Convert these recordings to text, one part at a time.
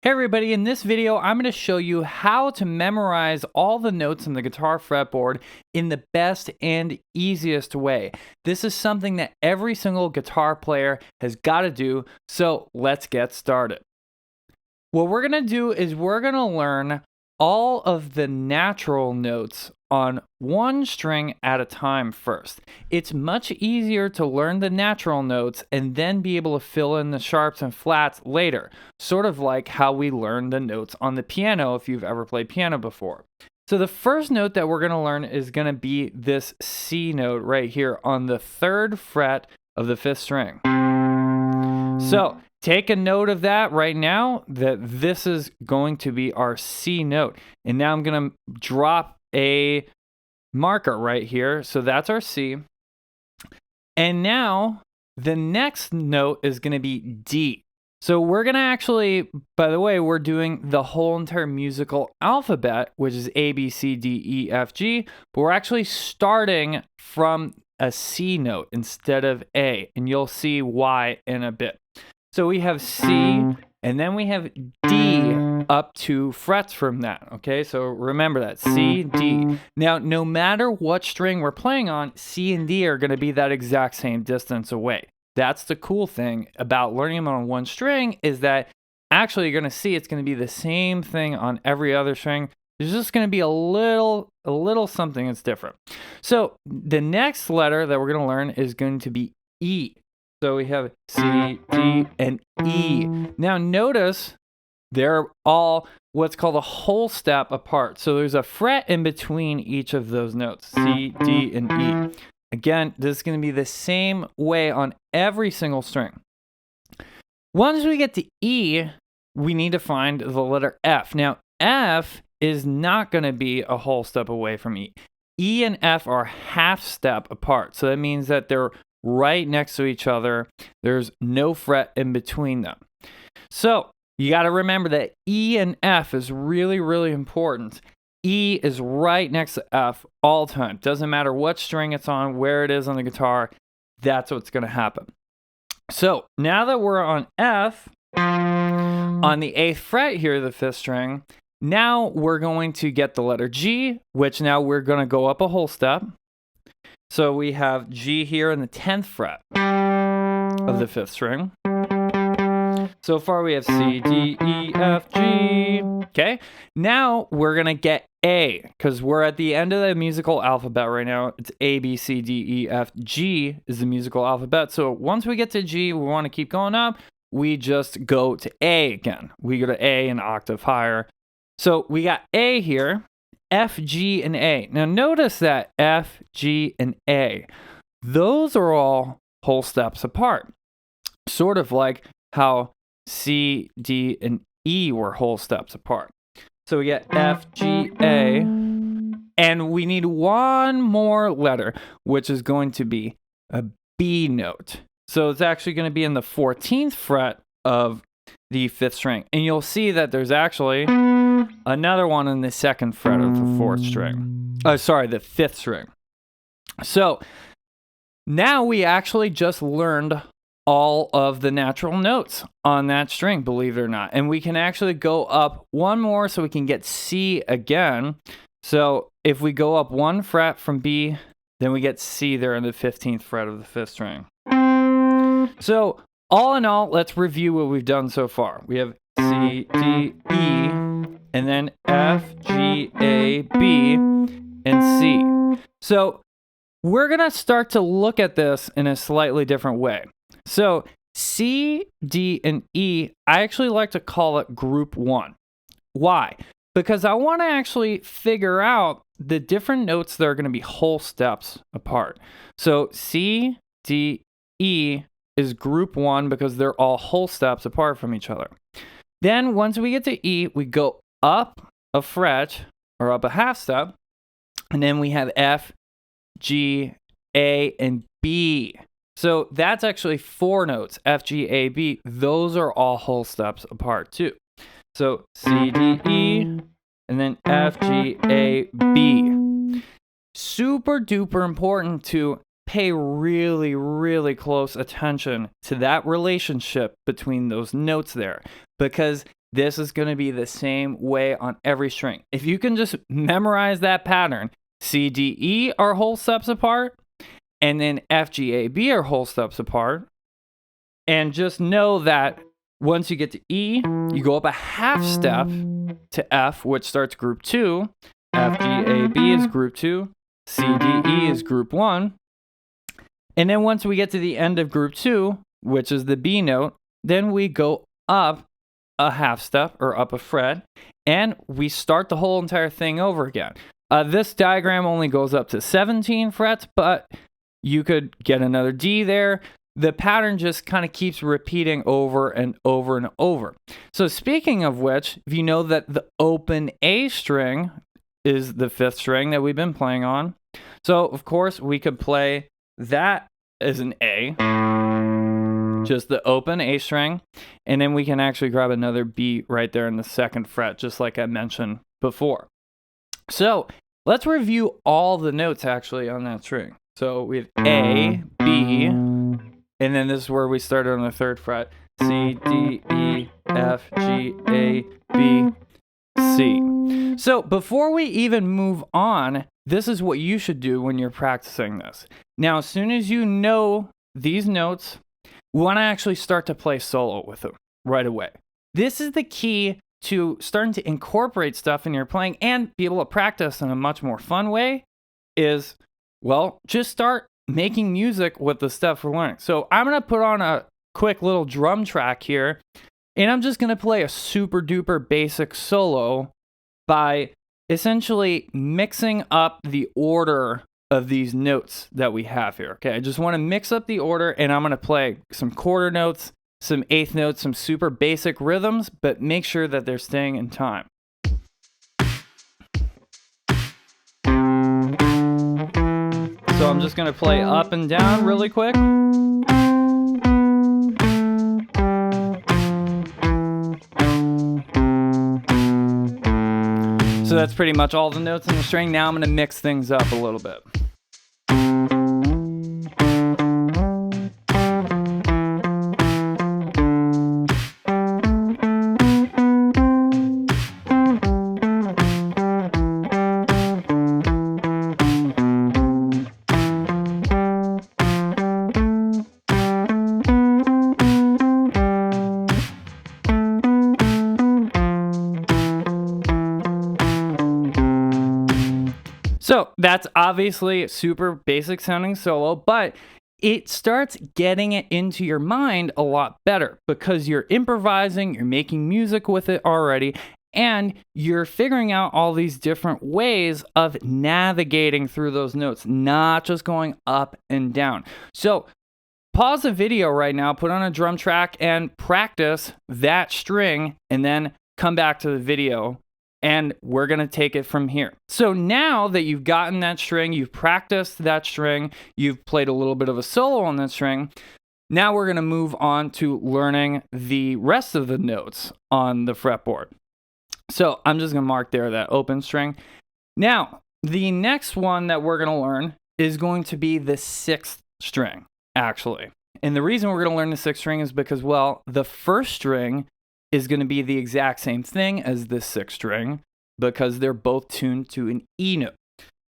Hey everybody, in this video, I'm going to show you how to memorize all the notes in the guitar fretboard in the best and easiest way. This is something that every single guitar player has got to do, so let's get started. What we're going to do is we're going to learn all of the natural notes on one string at a time first. It's much easier to learn the natural notes and then be able to fill in the sharps and flats later, sort of like how we learn the notes on the piano if you've ever played piano before. So the first note that we're going to learn is going to be this C note right here on the 3rd fret of the 5th string. So take a note of that right now, that this is going to be our C note. And now I'm going to drop a marker right here. So that's our C. And now the next note is going to be D. So we're going to actually, by the way, we're doing the whole entire musical alphabet, which is A, B, C, D, E, F, G. But we're actually starting from a C note instead of A. And you'll see why in a bit. So we have C, and then we have D up 2 frets from that, okay? So remember that, C, D. Now, no matter what string we're playing on, C and D are going to be that exact same distance away. That's the cool thing about learning them on one string, is that actually you're going to see it's going to be the same thing on every other string. There's just going to be a little something that's different. So the next letter that we're going to learn is going to be E. So we have C, D, and E. Now notice they're all what's called a whole step apart. So there's a fret in between each of those notes, C, D, and E. Again, this is going to be the same way on every single string. Once we get to E, we need to find the letter F. Now, F is not going to be a whole step away from E. E and F are half step apart. So that means that they're right next to each other. There's no fret in between them. So you got to remember that E and F is really, really important. E is right next to F all the time. Doesn't matter what string it's on, where it is on the guitar, that's what's going to happen. So now that we're on F, on the 8th fret here, the 5th string, now we're going to get the letter G, which now we're going to go up a whole step. So we have G here in the 10th fret of the 5th string. So far we have C, D, E, F, G. Okay, now we're going to get A, because we're at the end of the musical alphabet right now. It's A, B, C, D, E, F, G is the musical alphabet. So once we get to G, we want to keep going up. We just go to A again. We go to A an octave higher. So we got A here. F, G, and A. Now notice that F, G, and A, those are all whole steps apart. Sort of like how C, D, and E were whole steps apart. So we get F, G, A, and we need one more letter, which is going to be a B note. So it's actually going to be in the 14th fret of the 5th string. And you'll see that there's actually another one in the 2nd fret of the 4th string. The 5th string. So now we actually just learned all of the natural notes on that string, believe it or not. And we can actually go up one more so we can get C again. So if we go up 1 fret from B, then we get C there in the 15th fret of the 5th string. So all in all, let's review what we've done so far. We have C, D, E, and then F, G, A, B, and C. So we're going to start to look at this in a slightly different way. So C, D, and E, I actually like to call it group 1. Why? Because I want to actually figure out the different notes that are going to be whole steps apart. So C, D, E is group 1 because they're all whole steps apart from each other. Then once we get to E, we go up a fret or up a half step, and then we have F, G, A, and B. So that's actually 4 notes, F, G, A, B. Those are all whole steps apart too. So C, D, E, and then F, G, A, B. Super duper important to pay really, really close attention to that relationship between those notes there, because this is going to be the same way on every string. If you can just memorize that pattern, C, D, E are whole steps apart, and then F, G, A, B are whole steps apart, and just know that once you get to E, you go up a half step to F, which starts group 2. F, G, A, B is group 2. C, D, E is group 1. And then once we get to the end of group 2, which is the B note, then we go up a half step or up a fret, and we start the whole entire thing over again. This diagram only goes up to 17 frets, but you could get another D there. The pattern just kind of keeps repeating over and over and over. So speaking of which, if you know that the open A string is the 5th string that we've been playing on, so of course we could play that as an A, just the open A string, and then we can actually grab another B right there in the 2nd fret, just like I mentioned before. So let's review all the notes actually on that string. So we have A, B, and then this is where we started on the 3rd fret. C, D, E, F, G, A, B, C. So before we even move on, this is what you should do when you're practicing this. Now, as soon as you know these notes, we want to actually start to play solo with them right away. This is the key to starting to incorporate stuff in your playing and be able to practice in a much more fun way is, well, just start making music with the stuff we're learning. So I'm going to put on a quick little drum track here, and I'm just going to play a super duper basic solo by essentially mixing up the order of these notes that we have here. Okay, I just want to mix up the order, and I'm going to play some quarter notes, some eighth notes, some super basic rhythms, but make sure that they're staying in time. So I'm just going to play up and down really quick. So that's pretty much all the notes in the string. Now I'm going to mix things up a little bit. So that's obviously super basic sounding solo, but it starts getting it into your mind a lot better because you're improvising, you're making music with it already, and you're figuring out all these different ways of navigating through those notes, not just going up and down. So pause the video right now, put on a drum track, and practice that string, and then come back to the video. And we're going to take it from here. So now that you've gotten that string, you've practiced that string, you've played a little bit of a solo on that string, now we're going to move on to learning the rest of the notes on the fretboard. So I'm just going to mark there that open string. Now, the next one that we're going to learn is going to be the 6th string, actually. And the reason we're going to learn the 6th string is because, well, the 1st string is going to be the exact same thing as this 6th string because they're both tuned to an E note.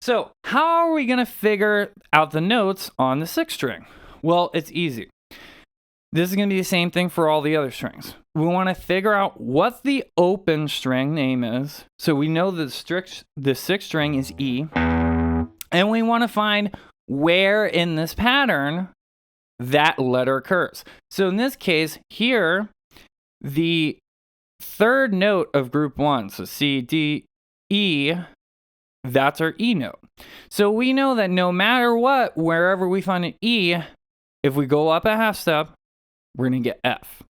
So how are we going to figure out the notes on the 6th string? Well, it's easy. This is going to be the same thing for all the other strings. We want to figure out what the open string name is. So we know the 6th string is E, and we want to find where in this pattern that letter occurs. So in this case here, the 3rd note of group 1, so C, D, E, that's our E note. So we know that no matter what, wherever we find an E, if we go up a half step, we're going to get F.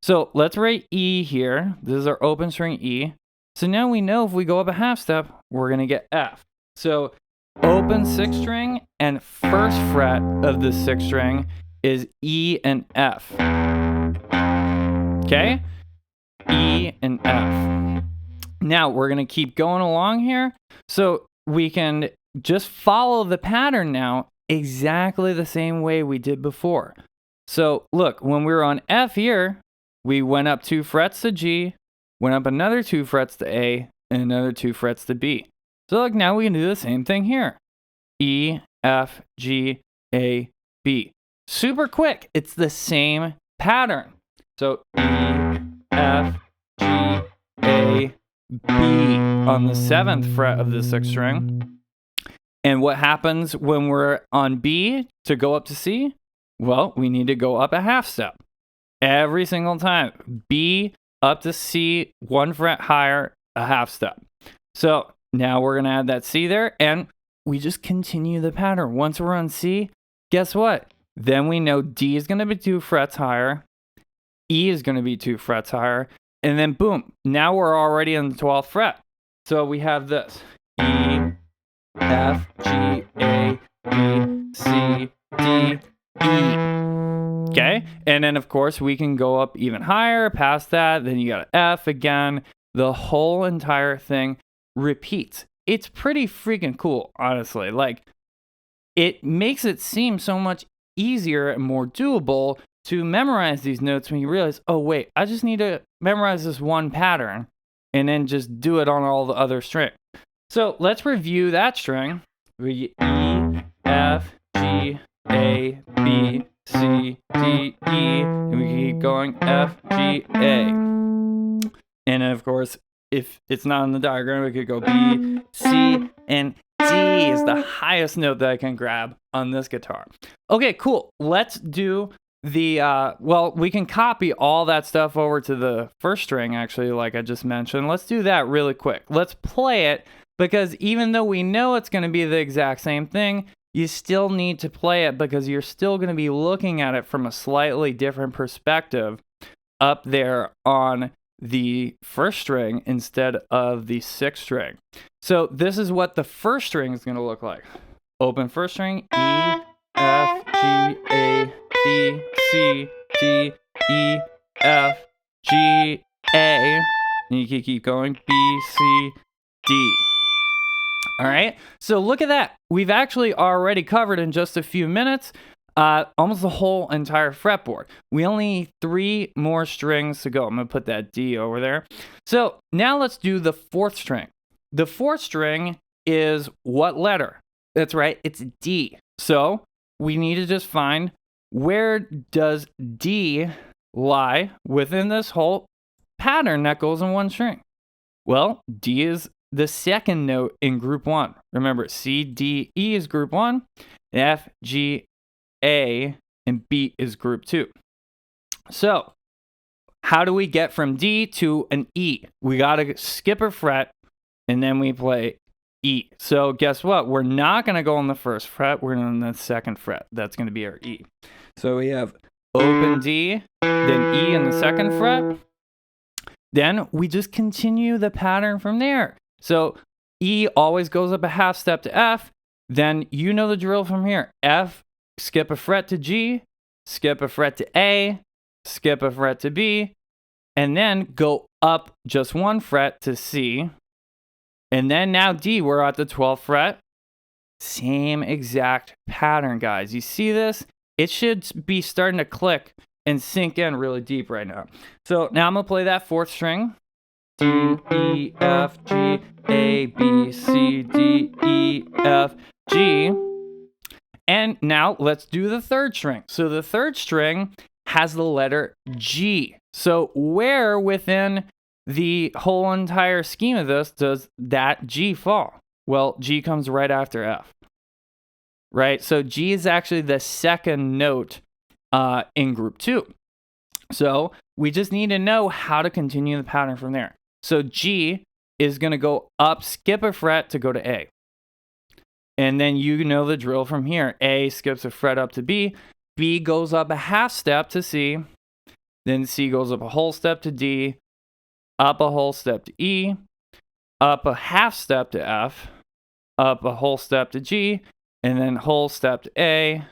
So let's write E here. This is our open string E. So now we know if we go up a half step, we're going to get F. So open 6th string and 1st fret of the 6th string is E and F. Okay? E and F. Now we're going to keep going along here. So we can just follow the pattern now exactly the same way we did before. So look, when we were on F here, we went up 2 frets to G, went up another 2 frets to A, and another 2 frets to B. So look, now we can do the same thing here. E, F, G, A, B. Super quick. It's the same pattern. So E, F, G, A, B on the 7th fret of the 6th string. And what happens when we're on B to go up to C? Well, we need to go up a half step. Every single time. B up to C, 1 fret higher, a half step. So now we're going to add that C there, and we just continue the pattern. Once we're on C, guess what? Then we know D is going to be 2 frets higher, E is going to be 2 frets higher, and then boom, now we're already on the 12th fret. So we have this. E, F, G, A, B, C, D, E. Okay? And then, of course, we can go up even higher past that. Then you got an F again. The whole entire thing repeats. It's pretty freaking cool, honestly. Like, it makes it seem so much easier and more doable to memorize these notes when you realize, oh, wait, I just need to memorize this one pattern and then just do it on all the other strings. So let's review that string. E, F, G, A, B, C, D, E, and we keep going F, G, A. And then, of course, if it's not on the diagram, we could go B, C, and D is the highest note that I can grab on this guitar. Okay, cool. Let's do the, well, we can copy all that stuff over to the first string, actually, like I just mentioned. Let's do that really quick. Let's play it, because even though we know it's going to be the exact same thing, you still need to play it because you're still going to be looking at it from a slightly different perspective up there on the first string instead of the 6th string. So this is what the first string is going to look like. Open first string, E, F, G, A, B, C, D, E, F, G, A. And you can keep going, B, C, D. All right, so look at that. We've actually already covered in just a few minutes almost the whole entire fretboard. We only need 3 more strings to go. I'm going to put that D over there. So now let's do the 4th string. The 4th string is what letter? That's right, it's D. So we need to just find, where does D lie within this whole pattern that goes in one string? Well, D is the 2nd note in group 1. Remember, C, D, E is group 1, F, G, A, and B is group 2. So, how do we get from D to an E? We got to skip a fret, and then we play E. So, guess what? We're not going to go on the 1st fret. We're on the 2nd fret. That's going to be our E. So, we have open D, then E in the 2nd fret. Then we just continue the pattern from there. So E always goes up a half step to F. Then you know the drill from here. F, skip a fret to G, skip a fret to A, skip a fret to B, and then go up just 1 fret to C. And then now D, we're at the 12th fret. Same exact pattern, guys. You see this? It should be starting to click and sink in really deep right now. So now I'm going to play that 4th string. D, E, F, G, A, B, C, D, E, F, G. And now let's do the 3rd string. So the 3rd string has the letter G. So where within the whole entire scheme of this does that G fall? Well, G comes right after F. Right? So G is actually the 2nd note in group 2. So we just need to know how to continue the pattern from there. So G is going to go up, skip a fret to go to A. And then you know the drill from here. A skips a fret up to B. B goes up a half step to C. Then C goes up a whole step to D. Up a whole step to E. Up a half step to F. Up a whole step to G. And then whole step to A.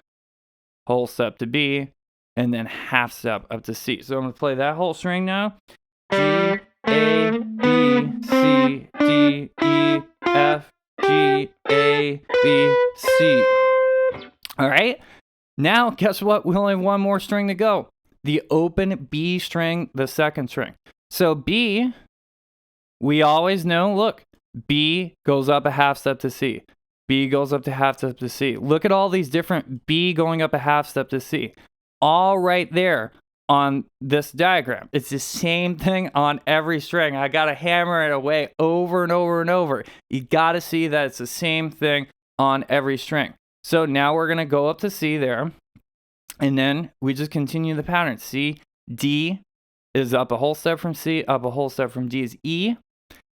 Whole step to B. And then half step up to C. So I'm going to play that whole string now. G, A, B, C, D, E, F, G, A, B, C. All right. Now, guess what? We only have 1 more string to go. The open B string, the 2nd string. So B we always know, look, B goes up a half step to C. B goes up to half step to C. Look at all these different B going up a half step to C. All right there on this diagram. It's the same thing on every string. I got to hammer it away over and over and over. You got to see that it's the same thing on every string. So now we're going to go up to C there, and then we just continue the pattern. C, D is up a whole step from C, up a whole step from D is E.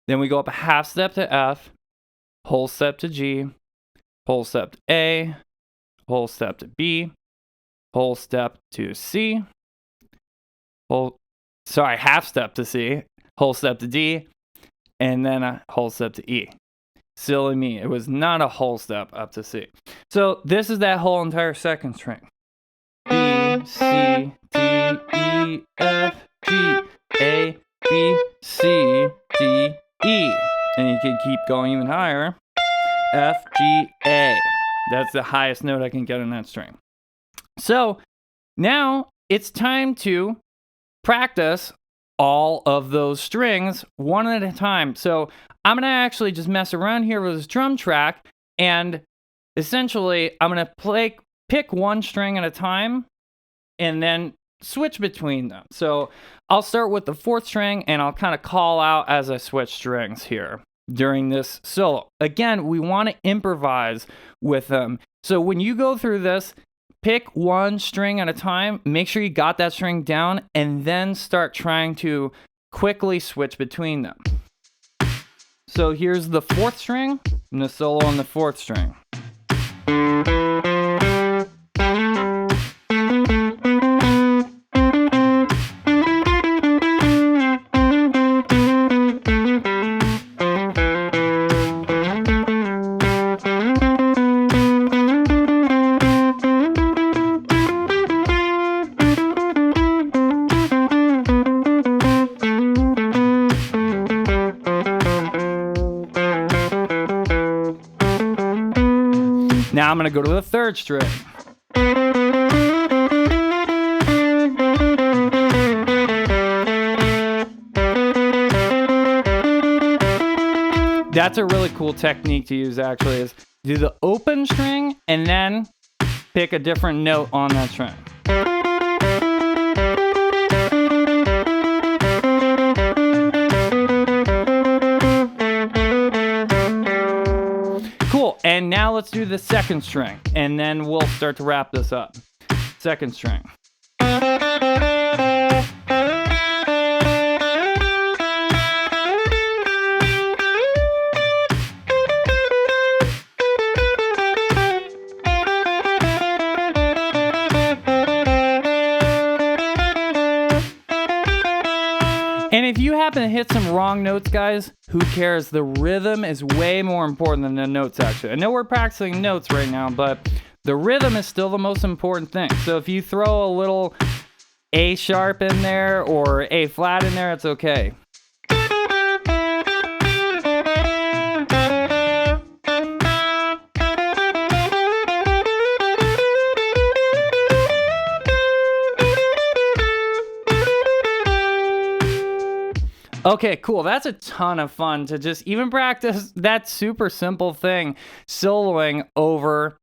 Then we go up a half step to F, whole step to G, whole step to A, whole step to B, whole step to C, half step to C, whole step to D, and then a whole step to E. Silly me, it was not a whole step up to C. So this is that whole entire second string. B, C, D, E, F, G, A, B, C, D, E. And you can keep going even higher. F, G, A. That's the highest note I can get on that string. So now it's time to practice all of those strings one at a time. So I'm going to actually just mess around here with this drum track, and essentially I'm going to pick one string at a time and then switch between them. So I'll start with the fourth string, and I'll kind of call out as I switch strings here during this solo. Again, we want to improvise with them. So when you go through this, pick one string at a time, make sure you got that string down, and then start trying to quickly switch between them. So here's the fourth string, and the solo on the fourth string. Now I'm going to go to the third string. That's a really cool technique to use, actually, is do the open string and then pick a different note on that string. Cool, and now let's do the second string, and then we'll start to wrap this up. Second string. And if you happen to hit some wrong notes, guys, who cares? The rhythm is way more important than the notes, actually. I know we're practicing notes right now, but the rhythm is still the most important thing. So if you throw a little A sharp in there or A flat in there, it's okay. Okay, cool. That's a ton of fun to just even practice that super simple thing, soloing over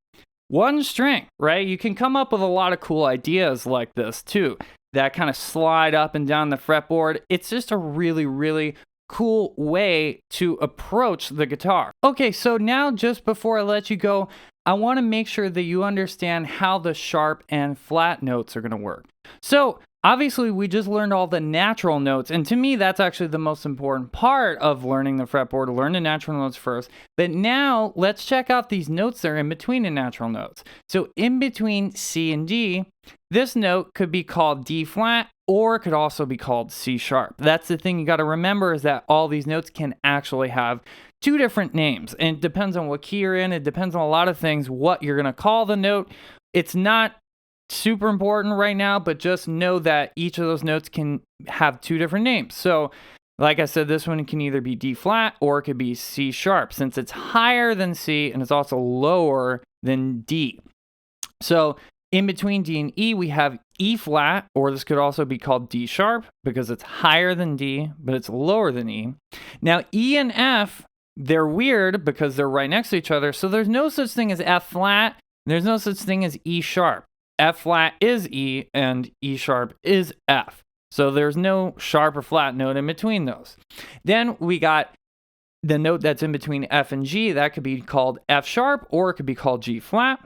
one string, right? You can come up with a lot of cool ideas like this too, that kind of slide up and down the fretboard. It's just a really, really cool way to approach the guitar. Okay, so now just before I let you go, I want to make sure that you understand how the sharp and flat notes are going to work. So obviously, we just learned all the natural notes, and to me, that's actually the most important part of learning the fretboard, learn the natural notes first. But now, let's check out these notes that are in between the natural notes. So in between C and D, this note could be called D flat, or it could also be called C sharp. That's the thing you got to remember, is that all these notes can actually have two different names, and it depends on what key you're in. It depends on a lot of things, what you're going to call the note. It's not super important right now, but just know that each of those notes can have two different names. So like I said, this one can either be D flat or it could be C sharp, since it's higher than C and it's also lower than D. So in between D and E, we have E flat, or this could also be called D sharp because it's higher than D, but it's lower than E. Now, E and F, they're weird because they're right next to each other. So there's no such thing as F flat. There's no such thing as E sharp. F flat is E and E sharp is F. So there's no sharp or flat note in between those. Then we got the note that's in between F and G. That could be called F sharp or it could be called G flat.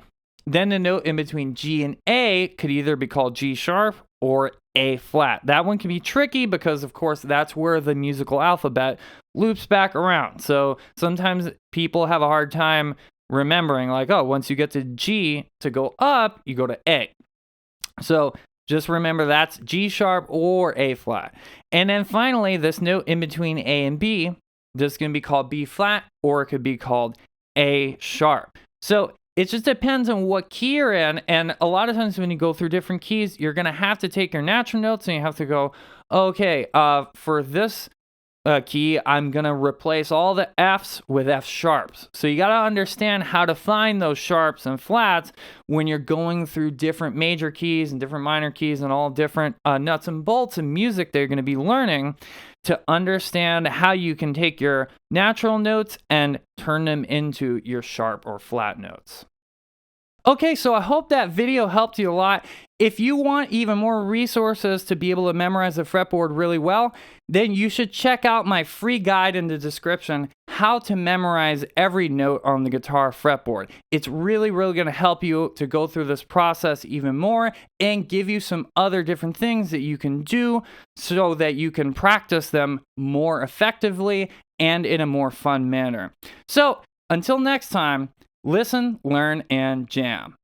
Then the note in between G and A could either be called G sharp or A flat. That one can be tricky because, of course, that's where the musical alphabet loops back around. So sometimes people have a hard time remembering, like, oh, once you get to G to go up, you go to A. So just remember that's G sharp or A flat. And then finally, this note in between A and B, this is going to be called B flat or it could be called A sharp. So it just depends on what key you're in, and a lot of times when you go through different keys, you're going to have to take your natural notes and you have to go, okay, for this key, I'm going to replace all the Fs with F sharps. So you got to understand how to find those sharps and flats when you're going through different major keys and different minor keys and all different nuts and bolts in music that you're going to be learning, to understand how you can take your natural notes and turn them into your sharp or flat notes. Okay, so I hope that video helped you a lot. If you want even more resources to be able to memorize the fretboard really well, then you should check out my free guide in the description, How to Memorize Every Note on the Guitar Fretboard. It's really going to help you to go through this process even more and give you some other different things that you can do so that you can practice them more effectively and in a more fun manner. So, until next time, listen, learn, and jam.